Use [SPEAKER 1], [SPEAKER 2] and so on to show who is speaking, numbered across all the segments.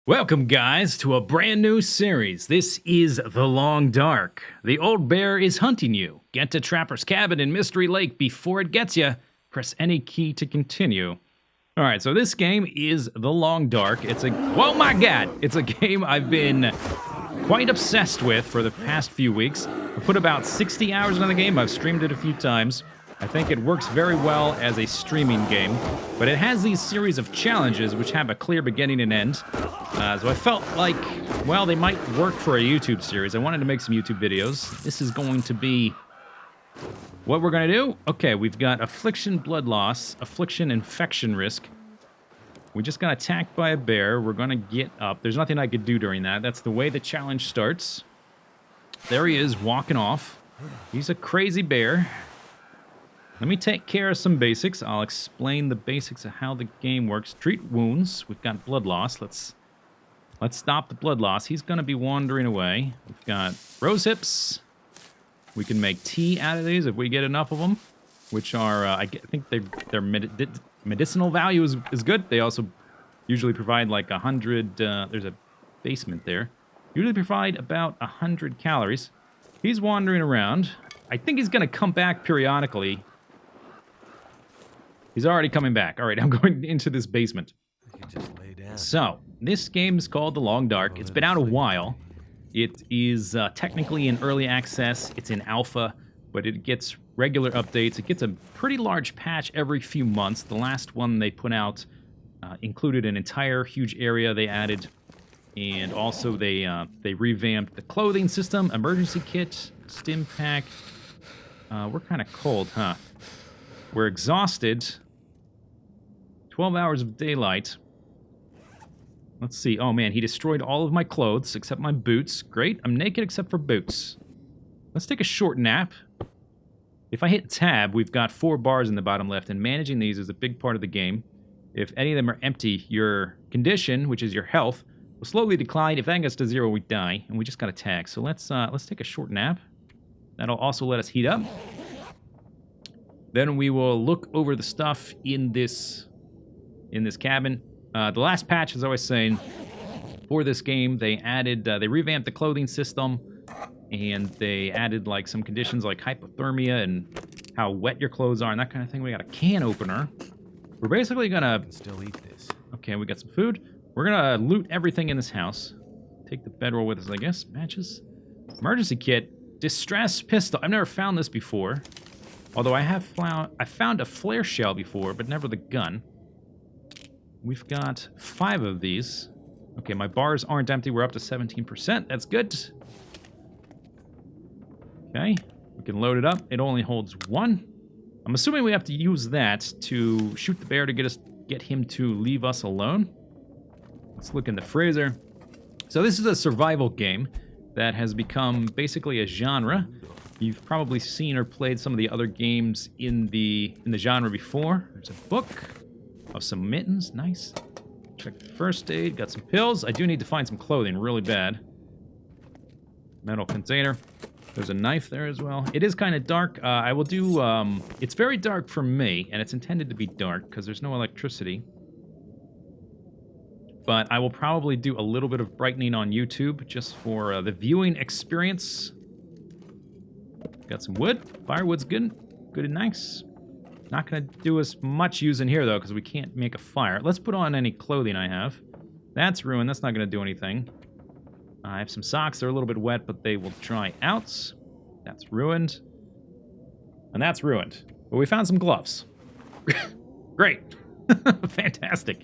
[SPEAKER 1] Welcome, guys, to a brand new series. This is The Long Dark. The old bear is hunting you. Get to Trapper's Cabin in Mystery Lake before it gets you. Press any key to continue. All right, so this game is The Long Dark. It's a game I've been quite obsessed with for the past few weeks. I've put about 60 hours into the game. I've streamed it a few times. I think it works very well as a streaming game, but it has these series of challenges which have a clear beginning and end. So I felt like, well, they might work for a YouTube series. I wanted to make some YouTube videos. This is going to be what we're going to do. Okay, we've got Affliction, Blood Loss, Affliction, Infection Risk. We just got attacked by a bear. We're going to get up. There's nothing I could do during that. That's the way the challenge starts. There he is, walking off. He's a crazy bear. Let me take care of some basics. I'll explain the basics of how the game works. Treat wounds. We've got blood loss. Let's stop the blood loss. He's going to be wandering away. We've got rose hips. We can make tea out of these if we get enough of them, which are, I think their medicinal value is good. They also usually provide like 100, there's a basement there. Usually provide about 100 calories. He's wandering around. I think he's going to come back periodically. He's already coming back. All right, I'm going into this basement. So, this game is called The Long Dark. It's been out a while. It is technically in early access. It's in alpha, but it gets regular updates. It gets a pretty large patch every few months. The last one they put out included an entire huge area they added, and also they revamped the clothing system, emergency kit, stim pack. We're kind of cold, huh? We're exhausted. 12 hours of daylight. Let's see. Oh, man, he destroyed all of my clothes except my boots. Great. I'm naked except for boots. Let's take a short nap. If I hit tab, we've got 4 bars in the bottom left, and managing these is a big part of the game. If any of them are empty, your condition, which is your health, will slowly decline. If that gets to 0, we die, and we just got attacked. So let's take a short nap. That'll also let us heat up. Then we will look over the stuff in this cabin. The last patch, as I was saying, for this game, they revamped the clothing system, and they added like some conditions like hypothermia and how wet your clothes are and that kind of thing. We got a can opener. We're basically gonna
[SPEAKER 2] still eat this.
[SPEAKER 1] Okay, we got some food. We're gonna loot everything in this house. Take the bedroll with us, I guess. Matches. Emergency kit. Distress pistol. I've never found this before. Although I found a flare shell before, but never the gun. We've got 5 of these. Okay, my bars aren't empty. We're up to 17%. That's good. Okay, we can load it up. It only holds 1. I'm assuming we have to use that to shoot the bear to get him to leave us alone. Let's look in the freezer. So this is a survival game that has become basically a genre. You've probably seen or played some of the other games in the genre before. There's a book of some mittens. Nice. Check the first aid. Got some pills. I do need to find some clothing really bad. Metal container. There's a knife there as well. It is kind of dark. I will do... it's very dark for me, and it's intended to be dark because there's no electricity. But I will probably do a little bit of brightening on YouTube just for the viewing experience. Got some wood. Firewood's good. Good and nice. Not going to do as much use in here, though, because we can't make a fire. Let's put on any clothing I have. That's ruined. That's not going to do anything. I have some socks. They're a little bit wet, but they will dry out. That's ruined. And that's ruined. But we found some gloves. Great. Fantastic.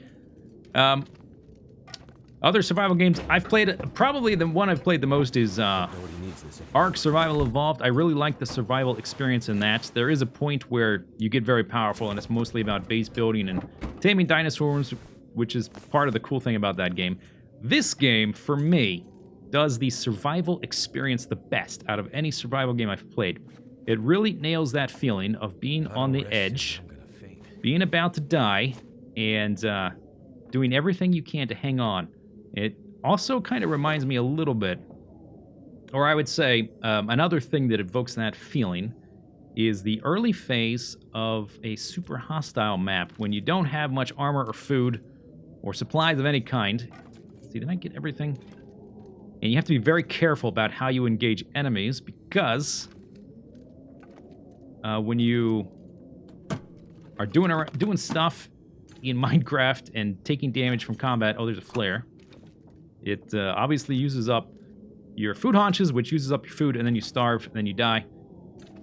[SPEAKER 1] Other survival games I've played, probably the one I've played the most is Ark Survival Evolved. I really like the survival experience in that. There is a point where you get very powerful, and it's mostly about base building and taming dinosaurs, which is part of the cool thing about that game. This game, for me, does the survival experience the best out of any survival game I've played. It really nails that feeling of being on the edge, being about to die, and doing everything you can to hang on. It also kind of reminds me a little bit, or I would say another thing that evokes that feeling is the early phase of a super hostile map when you don't have much armor or food or supplies of any kind. see, did I get everything? And you have to be very careful about how you engage enemies, because when you are doing stuff in Minecraft and taking damage from combat, oh, there's a flare. It obviously uses up your food haunches, which uses up your food, and then you starve, and then you die,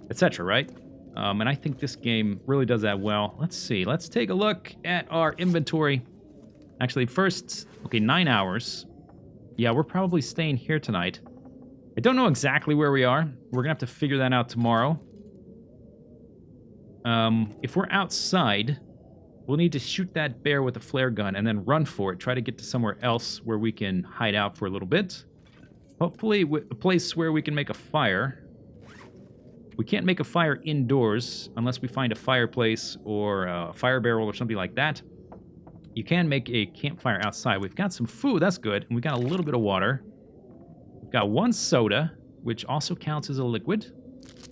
[SPEAKER 1] etc., right? And I think this game really does that well. Let's see. Let's take a look at our inventory. Actually, first, okay, 9 hours. Yeah, we're probably staying here tonight. I don't know exactly where we are. We're going to have to figure that out tomorrow. If we're outside, we'll need to shoot that bear with a flare gun and then run for it. Try to get to somewhere else where we can hide out for a little bit. Hopefully a place where we can make a fire. We can't make a fire indoors unless we find a fireplace or a fire barrel or something like that. You can make a campfire outside. We've got some food, that's good. And we got a little bit of water. We've got 1 soda, which also counts as a liquid.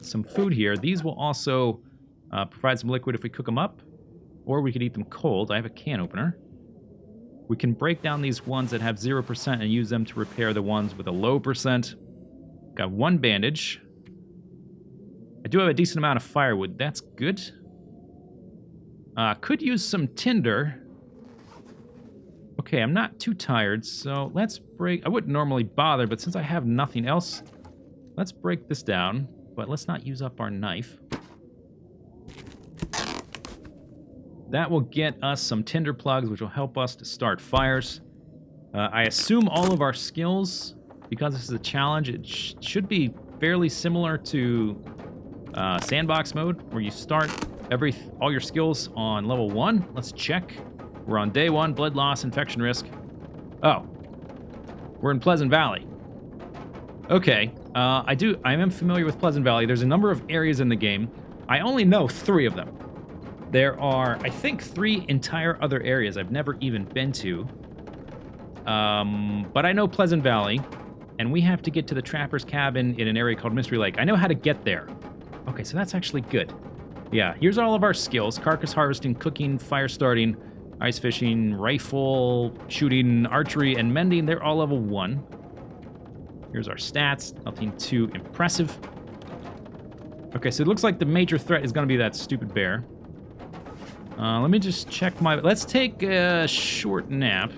[SPEAKER 1] Some food here. These will also provide some liquid if we cook them up. Or we could eat them cold. I have a can opener. We can break down these ones that have 0% and use them to repair the ones with a low percent. Got 1 bandage. I do have a decent amount of firewood. That's good. Could use some tinder. Okay, I'm not too tired, so let's break... I wouldn't normally bother, but since I have nothing else, let's break this down. But let's not use up our knife. That will get us some tinder plugs, which will help us to start fires. I assume all of our skills, because this is a challenge, it should be fairly similar to sandbox mode, where you start all your skills on level 1. Let's check. We're on day 1, blood loss, infection risk. Oh, we're in Pleasant Valley. Okay, I am familiar with Pleasant Valley. There's a number of areas in the game. I only know 3 of them. There are, I think, 3 entire other areas I've never even been to. But I know Pleasant Valley, and we have to get to the Trapper's Cabin in an area called Mystery Lake. I know how to get there. Okay, so that's actually good. Yeah, here's all of our skills. Carcass harvesting, cooking, fire starting, ice fishing, rifle, shooting, archery, and mending. They're all level 1. Here's our stats. Nothing too impressive. Okay, so it looks like the major threat is going to be that stupid bear. Let me just check my... Let's take a short nap.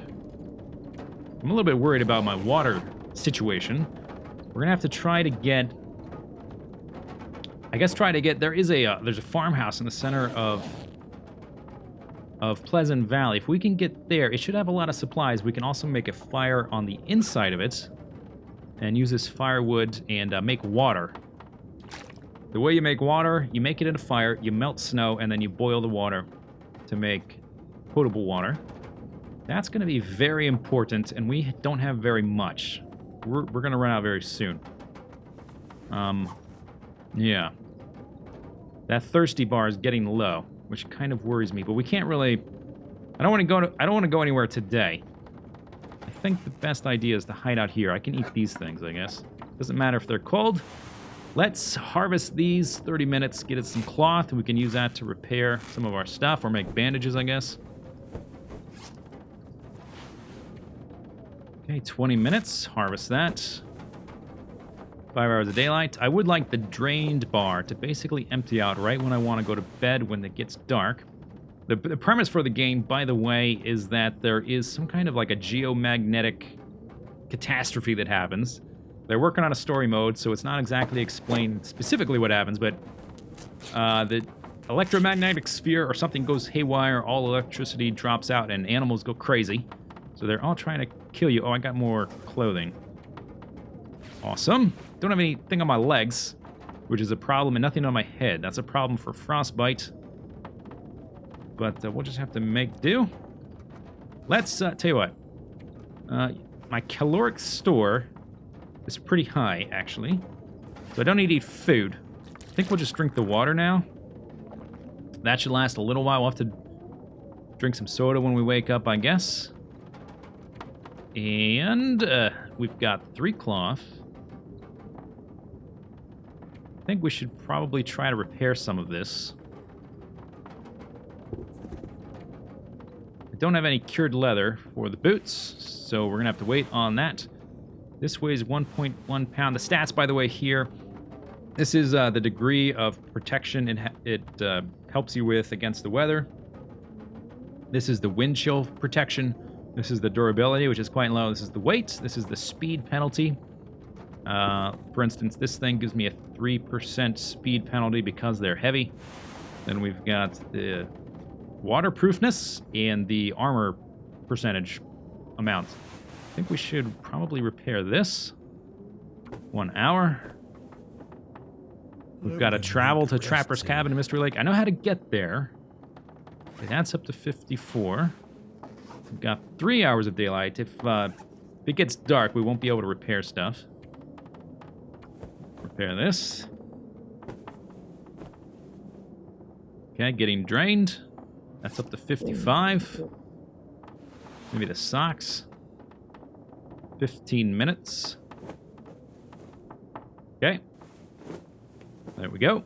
[SPEAKER 1] I'm a little bit worried about my water situation. We're going to have to try to get... There's a farmhouse in the center of Pleasant Valley. If we can get there, it should have a lot of supplies. We can also make a fire on the inside of it and use this firewood and make water. The way you make water, you make it in a fire, you melt snow, and then you boil the water to make potable water. That's going to be very important, and we don't have very much. We're going to run out very soon. Yeah. That thirsty bar is getting low, which kind of worries me, but we can't really... I don't want to go anywhere today. I think the best idea is to hide out here. I can eat these things, I guess. Doesn't matter if they're cold. Let's harvest these 30 minutes, get us some cloth, and we can use that to repair some of our stuff, or make bandages, I guess. Okay, 20 minutes, harvest that. 5 hours of daylight. I would like the drained bar to basically empty out right when I want to go to bed when it gets dark. The premise for the game, by the way, is that there is some kind of like a geomagnetic catastrophe that happens. They're working on a story mode, so it's not exactly explained specifically what happens, but the electromagnetic sphere or something goes haywire, all electricity drops out, and animals go crazy. So they're all trying to kill you. Oh, I got more clothing. Awesome. Don't have anything on my legs, which is a problem, and nothing on my head. That's a problem for frostbite. But we'll just have to make do. Let's tell you what. My caloric store is pretty high, actually. So I don't need to eat food. I think we'll just drink the water now. That should last a little while. We'll have to drink some soda when we wake up, I guess. And we've got 3 cloth. I think we should probably try to repair some of this. I don't have any cured leather for the boots, so we're going to have to wait on that. This weighs 1.1 pound. The stats, by the way, here, this is the degree of protection it helps you with against the weather. This is the wind chill protection. This is the durability, which is quite low. This is the weight. This is the speed penalty. For instance, this thing gives me a 3% speed penalty because they're heavy. Then we've got the waterproofness and the armor percentage amount. I think we should probably repair this. 1 hour. We've got to travel to Trapper's Cabin in Mystery Lake. I know how to get there. That's up to 54. We've got 3 hours of daylight. If it gets dark, we won't be able to repair stuff. Repair this. Okay, getting drained. That's up to 55. Maybe the socks. 15 minutes. Okay. There we go.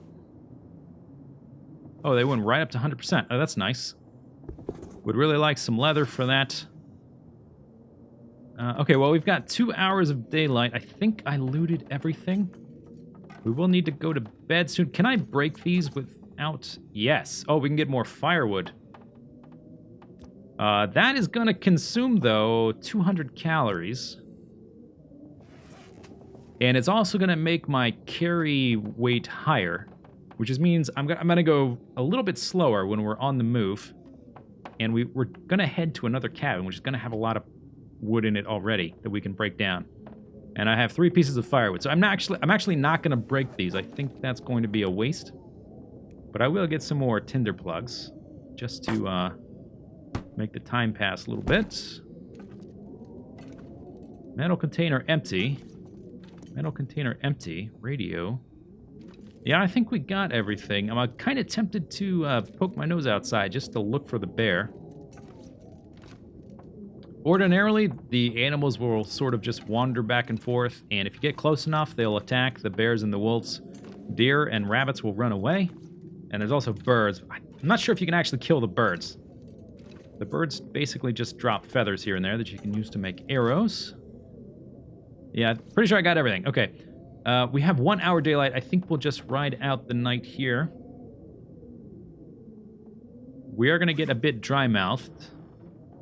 [SPEAKER 1] Oh, they went right up to 100%. Oh, that's nice. Would really like some leather for that. Okay, well, we've got 2 hours of daylight. I think I looted everything. We will need to go to bed soon. Can I break these without... Yes. Oh, we can get more firewood. That is going to consume, though, 200 calories. And it's also going to make my carry weight higher, which means I'm going to go a little bit slower when we're on the move. And we're going to head to another cabin, which is going to have a lot of wood in it already that we can break down. And I have 3 pieces of firewood. So I'm actually not going to break these. I think that's going to be a waste. But I will get some more tinder plugs just to make the time pass a little bit. Metal container empty. Metal container empty. Radio. Yeah, I think we got everything. I'm kind of tempted to poke my nose outside just to look for the bear. Ordinarily, the animals will sort of just wander back and forth, and if you get close enough, they'll attack the bears and the wolves. Deer and rabbits will run away, and there's also birds. I'm not sure if you can actually kill the birds. The birds basically just drop feathers here and there that you can use to make arrows. Yeah, pretty sure I got everything. Okay. We have 1 hour daylight. I think we'll just ride out the night here. We are going to get a bit dry-mouthed.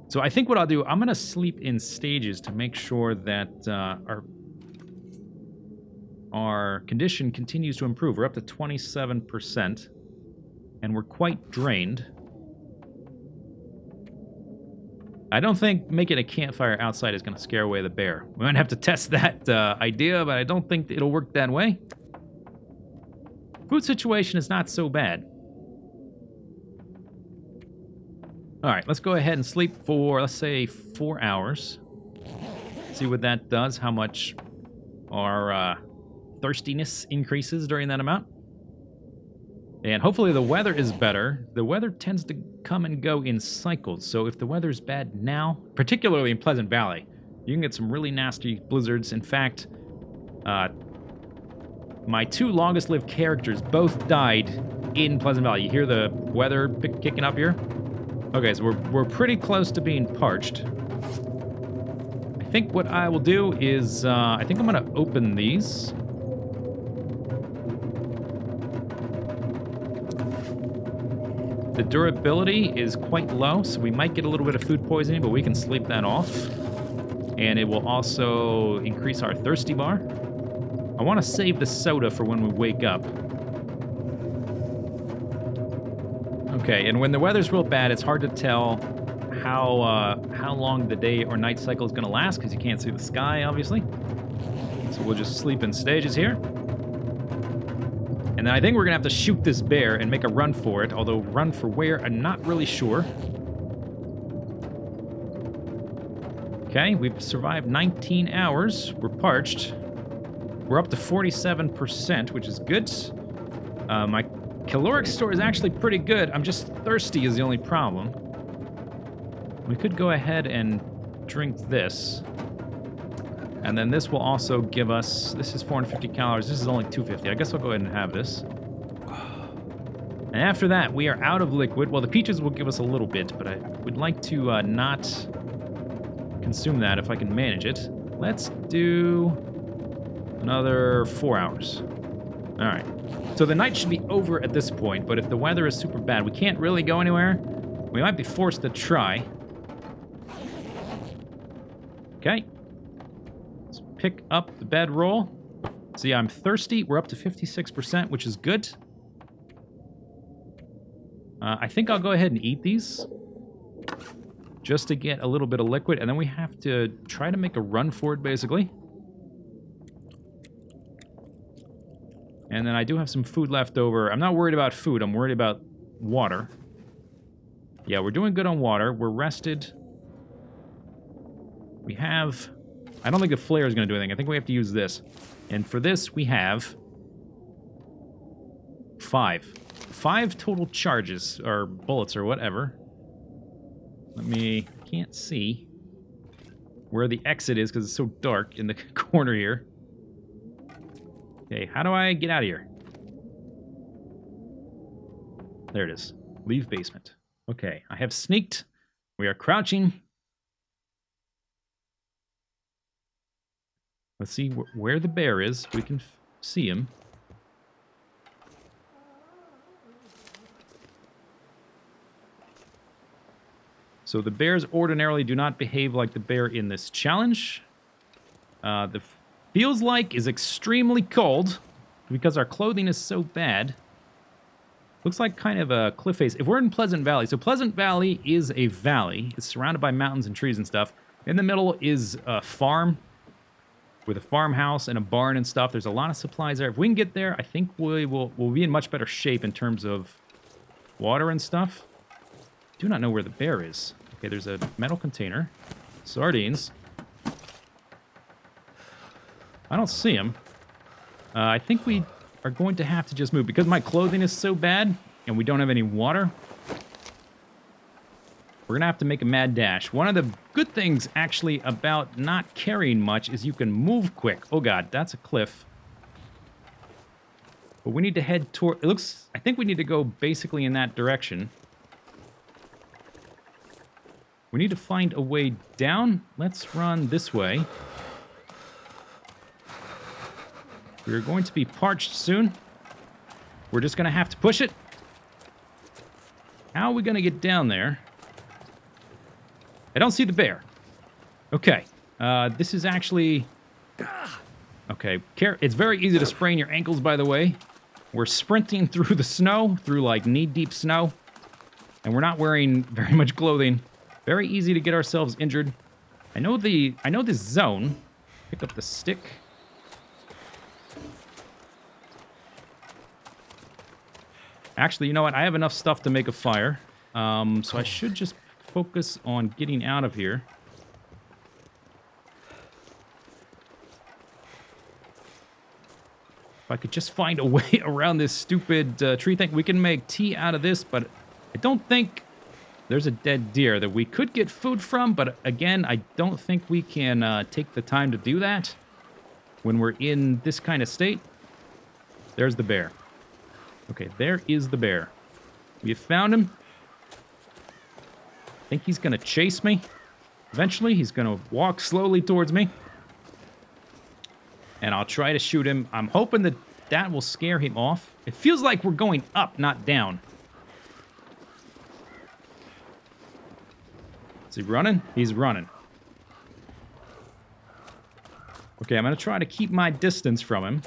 [SPEAKER 1] So I think what I'll do, I'm going to sleep in stages to make sure that our condition continues to improve. We're up to 27%, and we're quite drained. I don't think making a campfire outside is going to scare away the bear. We might have to test that idea, but I don't think it'll work that way. Food situation is not so bad. All right, let's go ahead and sleep for, let's say, 4 hours. See what that does, how much our thirstiness increases during that amount. And hopefully the weather is better. The weather tends to come and go in cycles, so if the weather's bad now, particularly in Pleasant Valley, you can get some really nasty blizzards. In fact, my 2 longest-lived characters both died in Pleasant Valley. You hear the weather kicking up here? Okay, so we're pretty close to being parched. I think what I will do is, I think I'm going to open these. The durability is quite low, so we might get a little bit of food poisoning, but we can sleep that off. And it will also increase our thirsty bar. I want to save the soda for when we wake up. Okay, and when the weather's real bad, it's hard to tell how long the day or night cycle is going to last, because you can't see the sky, obviously. So we'll just sleep in stages here. And then I think we're going to have to shoot this bear and make a run for it, although run for where, I'm not really sure. Okay, we've survived 19 hours. We're parched. We're up to 47%, which is good. My caloric store is actually pretty good. I'm just thirsty is the only problem. We could go ahead and drink this. And then this will also give us... This is 450 calories. This is only 250. I guess I'll go ahead and have this. And after that, we are out of liquid. Well, the peaches will give us a little bit, but I would like to not consume that if I can manage it. Let's do another 4 hours. All right. So the night should be over at this point, but if the weather is super bad, we can't really go anywhere. We might be forced to try. Okay. Let's pick up the bedroll. See, I'm thirsty. We're up to 56%, which is good. I think I'll go ahead and eat these. Just to get a little bit of liquid, and then we have to try to make a run for it, basically. And then I do have some food left over. I'm not worried about food. I'm worried about water. Yeah, we're doing good on water. We're rested. We have... I don't think the flare is going to do anything. I think we have to use this. And for this, we have... 5 total charges, or bullets, or whatever. Let me... can't see where the exit is because it's so dark in the corner here. Okay, how do I get out of here? There it is. Leave basement. Okay, I have sneaked. We are crouching. Let's see where the bear is. We can see him. So the bears ordinarily do not behave like the bear in this challenge. The feels like is extremely cold because our clothing is so bad. Looks like kind of a cliff face. If we're in Pleasant Valley, so Pleasant Valley is a valley. It's surrounded by mountains and trees and stuff. In the middle is a farm with a farmhouse and a barn and stuff. There's a lot of supplies there. If we can get there, I think we'll be in much better shape in terms of water and stuff. Do not know where the bear is. Okay, there's a metal container. Sardines. I don't see him. I think we are going to have to just move. Because my clothing is so bad, and we don't have any water, we're going to have to make a mad dash. One of the good things, actually, about not carrying much is you can move quick. Oh, God, that's a cliff. But we need to head toward... It looks... I think we need to go basically in that direction. We need to find a way down. Let's run this way. We're going to be parched soon. We're just going to have to push it. How are we going to get down there? I don't see the bear. Okay. This is actually... Okay. It's very easy to sprain your ankles, by the way. We're sprinting through the snow, through like knee-deep snow. And we're not wearing very much clothing. Very easy to get ourselves injured. I know this zone. Pick up the stick. Actually, you know what? I have enough stuff to make a fire. So I should just focus on getting out of here. If I could just find a way around this stupid tree thing. We can make tea out of this, but I don't think... There's a dead deer that we could get food from, but again, I don't think we can take the time to do that when we're in this kind of state. There's the bear. Okay, there is the bear. We have found him. I think he's going to chase me. Eventually, he's going to walk slowly towards me. And I'll try to shoot him. I'm hoping that that will scare him off. It feels like we're going up, not down. Is he running? He's running. Okay, I'm going to try to keep my distance from him.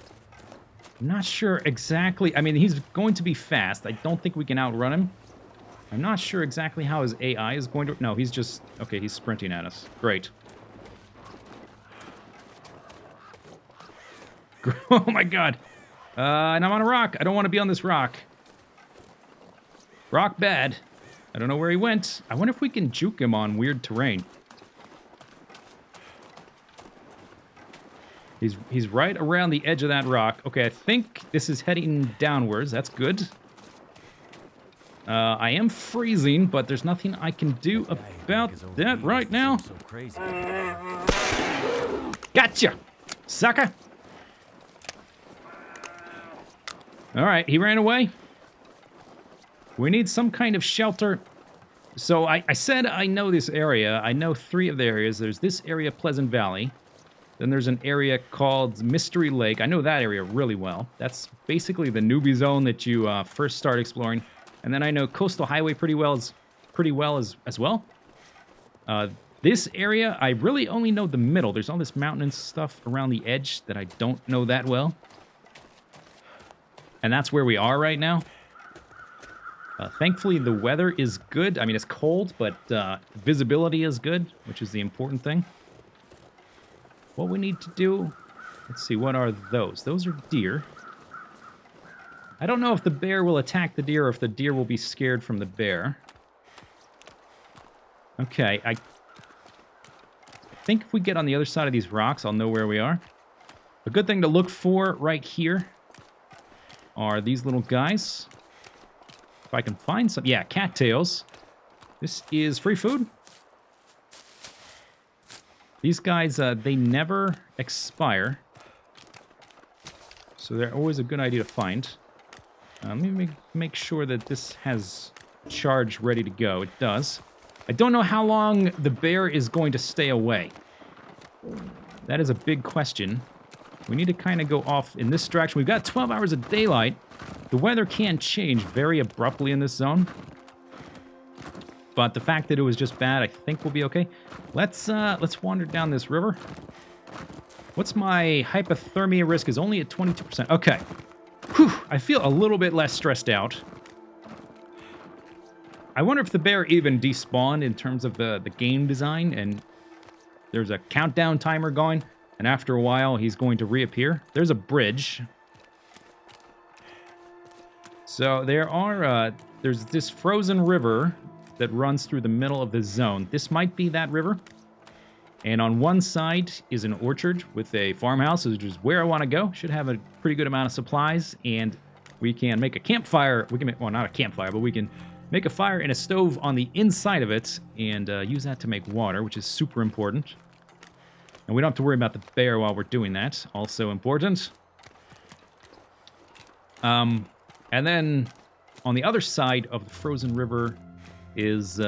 [SPEAKER 1] I'm not sure exactly... I mean, he's going to be fast. I don't think we can outrun him. I'm not sure exactly how his AI is going to... No, he's just... Okay, he's sprinting at us. Great. Oh my god. And I'm on a rock. I don't want to be on this rock. Rock bad. I don't know where he went. I wonder if we can juke him on weird terrain. He's right around the edge of that rock. Okay, I think this is heading downwards. That's good. I am freezing, but there's nothing I can do about that right now. Gotcha, sucker. All right, he ran away. We need some kind of shelter. So I said I know this area. I know 3 of the areas. There's this area, Pleasant Valley. Then there's an area called Mystery Lake. I know that area really well. That's basically the newbie zone that you first start exploring. And then I know Coastal Highway pretty well as well. This area, I really only know the middle. There's all this mountain and stuff around the edge that I don't know that well. And that's where we are right now. Thankfully, the weather is good. I mean, it's cold, but visibility is good, which is the important thing. What we need to do... Let's see, what are those? Those are deer. I don't know if the bear will attack the deer or if the deer will be scared from the bear. Okay, I think if we get on the other side of these rocks, I'll know where we are. A good thing to look for right here are these little guys. If I can find some... Yeah, cattails. This is free food. These guys, they never expire. So they're always a good idea to find. Let me make sure that this has charge ready to go. It does. I don't know how long the bear is going to stay away. That is a big question. We need to kind of go off in this direction. We've got 12 hours of daylight. The weather can change very abruptly in this zone. But the fact that it was just bad, I think we'll be okay. Let's wander down this river. What's my hypothermia risk? Is only at 22%. Okay. Whew, I feel a little bit less stressed out. I wonder if the bear even despawned in terms of the game design, and there's a countdown timer going, and after a while he's going to reappear. There's a bridge. So there's this frozen river that runs through the middle of the zone. This might be that river. And on one side is an orchard with a farmhouse, which is where I want to go. Should have a pretty good amount of supplies, and we can make a campfire. We can make, well, not a campfire, but we can make a fire in a stove on the inside of it and use that to make water, which is super important. And we don't have to worry about the bear while we're doing that. Also important. And then on the other side of the frozen river is...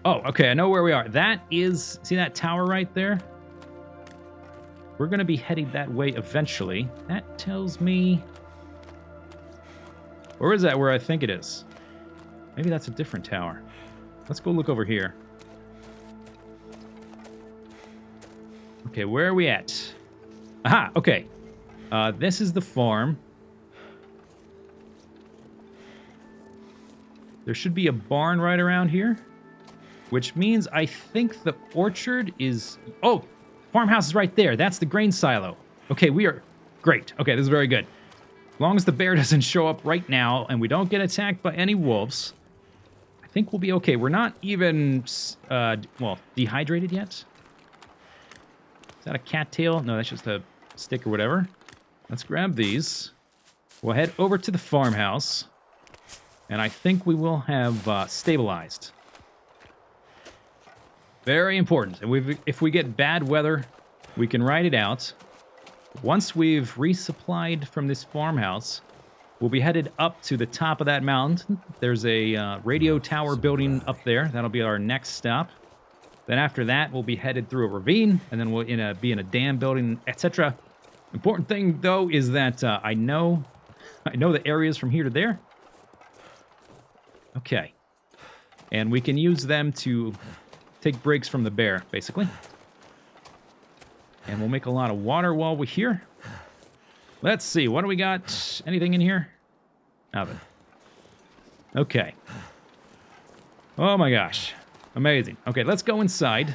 [SPEAKER 1] Oh, okay, I know where we are. That is... See that tower right there? We're going to be heading that way eventually. That tells me... Or is that where I think it is? Maybe that's a different tower. Let's go look over here. Okay, where are we at? Aha, okay. This is the farm. There should be a barn right around here. Which means I think the orchard is... Oh, farmhouse is right there. That's the grain silo. Okay, we are... Great. Okay, this is very good. As long as the bear doesn't show up right now and we don't get attacked by any wolves, I think we'll be okay. We're not even, well, dehydrated yet. Is that a cattail? No, that's just a stick or whatever. Let's grab these. We'll head over to the farmhouse. And I think we will have stabilized. Very important. And if we get bad weather, we can ride it out. Once we've resupplied from this farmhouse, we'll be headed up to the top of that mountain. There's a radio tower building up there. That'll be our next stop. Then after that, we'll be headed through a ravine, and then we'll be in a dam building, etc. Important thing, though, is that I know the areas from here to there. Okay. And we can use them to take breaks from the bear, basically. And we'll make a lot of water while we're here. Let's see, what do we got? Anything in here? Nothing. Okay. Oh my gosh. Amazing. Okay, let's go inside.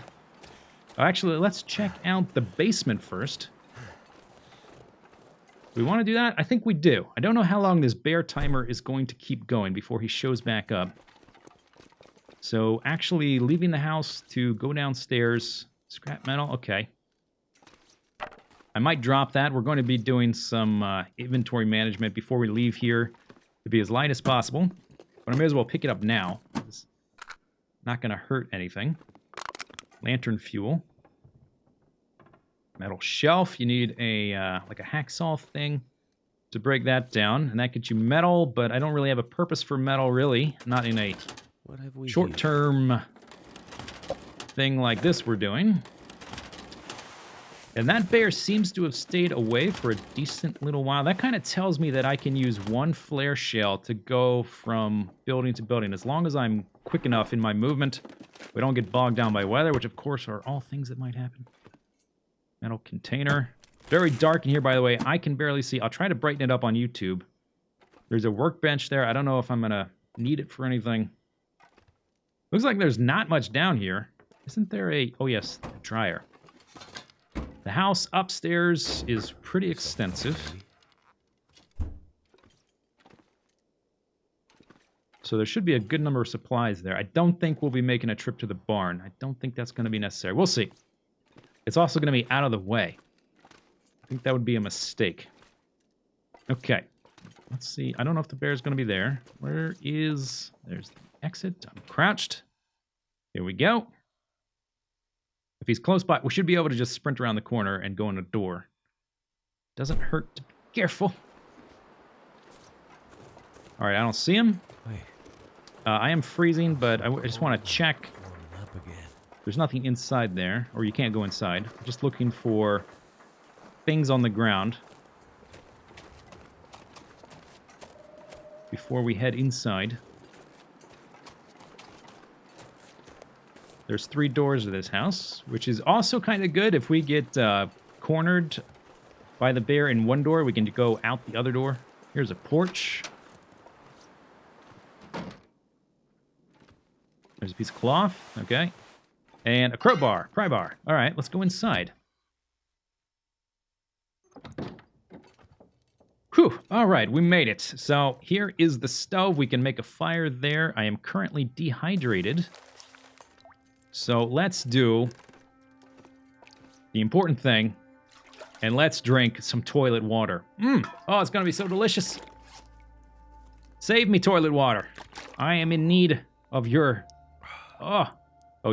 [SPEAKER 1] Actually, let's check out the basement first. Do we want to do that? I think we do. I don't know how long this bear timer is going to keep going before he shows back up. So, actually, leaving the house to go downstairs. Scrap metal, okay. I might drop that. We're going to be doing some inventory management before we leave here to be as light as possible. But I may as well pick it up now. It's not going to hurt anything. Lantern fuel. Metal shelf. You need a like a hacksaw thing. to break that down, and that gets you metal, but I don't really have a purpose for metal, really. Not in a short-term thing like this we're doing. And that bear seems to have stayed away for a decent little while. That kind of tells me that I can use one flare shell to go from building to building, as long as I'm quick enough in my movement. We don't get bogged down by weather, which of course are all things that might happen. Metal container. Very dark in here, by the way. I can barely see. I'll try to brighten it up on YouTube. There's a workbench there. I don't know if I'm going to need it for anything. Looks like there's not much down here. Isn't there a... Oh, yes, a dryer. The house upstairs is pretty extensive. So there should be a good number of supplies there. I don't think we'll be making a trip to the barn. I don't think that's going to be necessary. We'll see. It's also going to be out of the way. I think that would be a mistake. Okay. Let's see. I don't know if the bear's going to be there. Where is... There's the exit. I'm crouched. Here we go. If he's close by, we should be able to just sprint around the corner and go in the door. Doesn't hurt to be careful. All right, I don't see him. I am freezing, but I just want to check. There's nothing inside there, or you can't go inside. I'm just looking for things on the ground before we head inside. There's 3 doors to this house, which is also kind of good. If we get cornered by the bear in one door, we can go out the other door. Here's a porch. There's a piece of cloth, okay. And a crowbar, pry bar. All right, let's go inside. Whew, all right, we made it. So here is the stove. We can make a fire there. I am currently dehydrated. So let's do the important thing, and let's drink some toilet water. Oh, it's gonna be so delicious. Save me, toilet water. I am in need of your... Oh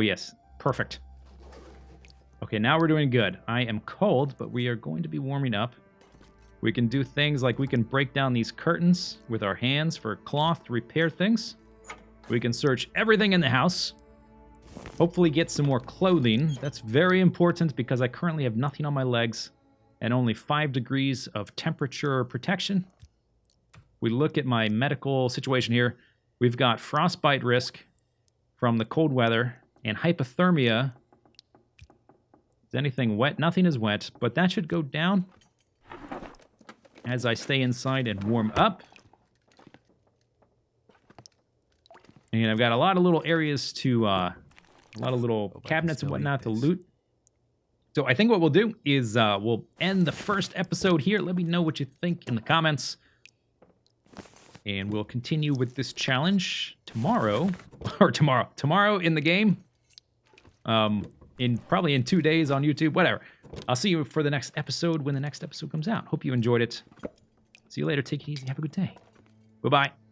[SPEAKER 1] yes, perfect. Okay, now we're doing good. I am cold, but we are going to be warming up. We can do things like we can break down these curtains with our hands for cloth to repair things. We can search everything in the house. Hopefully get some more clothing. That's very important because I currently have nothing on my legs and only 5 degrees of temperature protection. We look at my medical situation here. We've got frostbite risk from the cold weather and hypothermia. Is anything wet? Nothing is wet, but that should go down as I stay inside and warm up. And I've got a lot of little areas to, a lot of little cabinets and whatnot to loot. So I think what we'll do is we'll end the first episode here. Let me know what you think in the comments. And we'll continue with this challenge tomorrow. Tomorrow in the game. Probably in 2 days on YouTube, whatever. I'll see you for the next episode when the next episode comes out. Hope you enjoyed it. See you later. Take it easy. Have a good day. Bye-bye.